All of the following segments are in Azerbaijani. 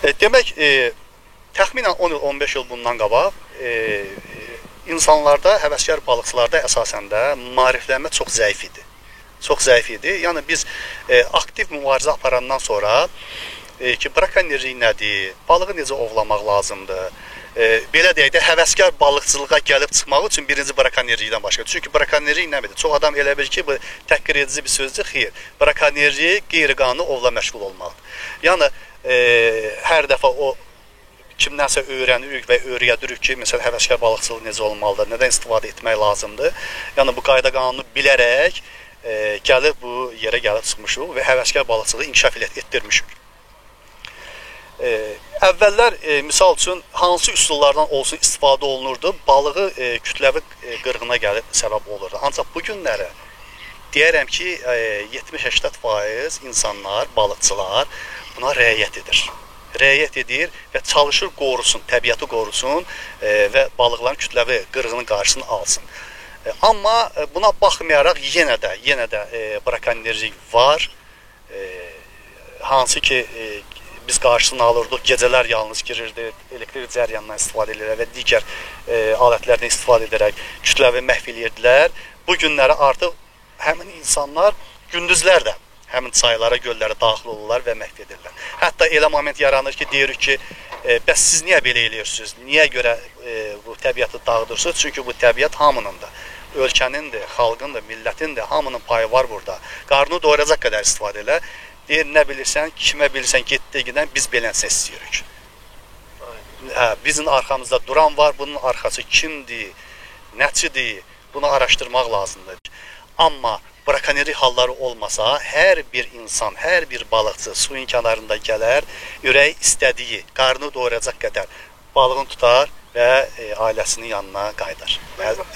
Demək, təxminən 10 il, 15 il bundan qabaq insanlarda, həvəskar balıqçılarda əsasən də maariflənmə çox zəif idi. Çox zəif idi. Yəni biz aktiv mübarizə aparandan sonra ki, brakonierlik nədir, balığı necə ovlamaq lazımdır, belə deyək də, həvəskar balıqçılığa gəlib çıxmaq üçün birinci brakonierlikdən başqa. Çünki brakonierlik nədir? Çox adam elə bilir ki, bu təhqir edici bir sözdür. Xeyr, brakonierlik qeyri-qanuni ovla məşğul olmalıdır. Yəni, hər dəfə o kimdənsə öyrənirik və öyrədirik ki, məsələn, həvəskar balıqçılıq necə olmalıdır, nədən istifadə etmək lazımdır. Yəni, bu qayda qanunu bilərək gəlib bu yerə gəlib çıxmışıq və həvəskar balıqçılığı inkişaf etdirmişik. Əvvəllər, misal üçün, hansı üsullardan olsun istifadə olunurdu, balığı kütləvi qırğına gəlib səbəb olurdu. Ancaq bu günləri deyərəm ki, 70-80% insanlar, balıqçılar buna rəayət edir. Rəayət edir və çalışır qorusun, təbiəti qorusun və balıqların kütləvi qırğının qarşısını alsın. Amma buna baxmayaraq yenə də brakonierlik var. Hansı ki, biz qarşısını alırdıq, gecələr yalnız girirdi, elektrik cəryanından istifadə edirlər və digər alətlərdən istifadə edərək kütləvi məhv edirdilər. Bu günləri artıq həmin insanlar gündüzlər də həmin çaylara, göllərə daxil olurlar və məhv edirlər. Hətta elə moment yaranır ki, deyirik ki, bəs siz niyə belə eləyirsiniz? Niyə görə bu təbiəti dağıdırsınız? Çünki bu təbiət hamınındır. Ölkənindir, xalqındır, millətindir, hamının payı var burada. Qarnını doyuracaq qədər istifadə elə. Deyir, nə bilirsən, kimə bilirsən, getdiyindən biz belənsə istəyirik. Bizim arxamızda duran var, bunun arxası kimdir, nəçidir, bunu araşdırmaq lazımdır. Amma brakonierlik halları olmasa, hər bir insan, hər bir balıqçı suyun kənarında gələr, ürəyi istədiyi, qarnını doyuracaq qədər balığını tutar və ailəsinin yanına qaydar,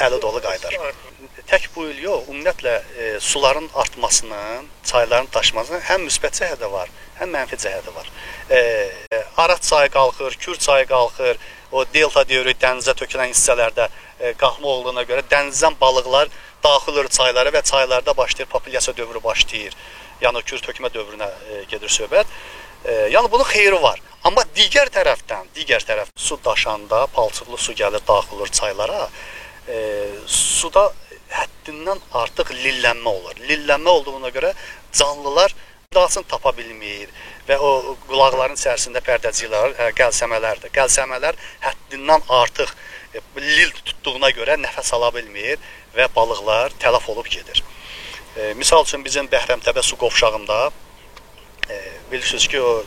əli dolu qaydar. Tək bu il yox, ümumiyyətlə suların artmasının, çayların daşmasının həm müsbət cəhəti var, həm mənfi cəhəti var. Arat çayı qalxır, Kür çayı qalxır, o delta deyirik, dənizə tökülən hissələrdə qalxma olduğuna görə dənizdən balıqlar daxil olur çaylara və çaylarda başlayır, populyasiya dövrü başlayır. Yəni, Kür tökmə dövrünə gedir söhbət. Yəni, bunun xeyri var. Amma digər tərəfdən su daşanda, palçıqlı su gəlir, daxil olur çaylara, suda həddindən artıq lillənmə olur. Lillənmə olduğuna görə canlılar qidasını tapa bilmir və o qulaqların içərisində pərdəciklər, qəlsəmələrdir. Qəlsəmələr həddindən artıq lil tutduğuna görə nəfəs ala bilmir və balıqlar tələf olub gedir. Misal üçün bizim Bəhrəmtəpə su qovşağında bilirsiniz ki, o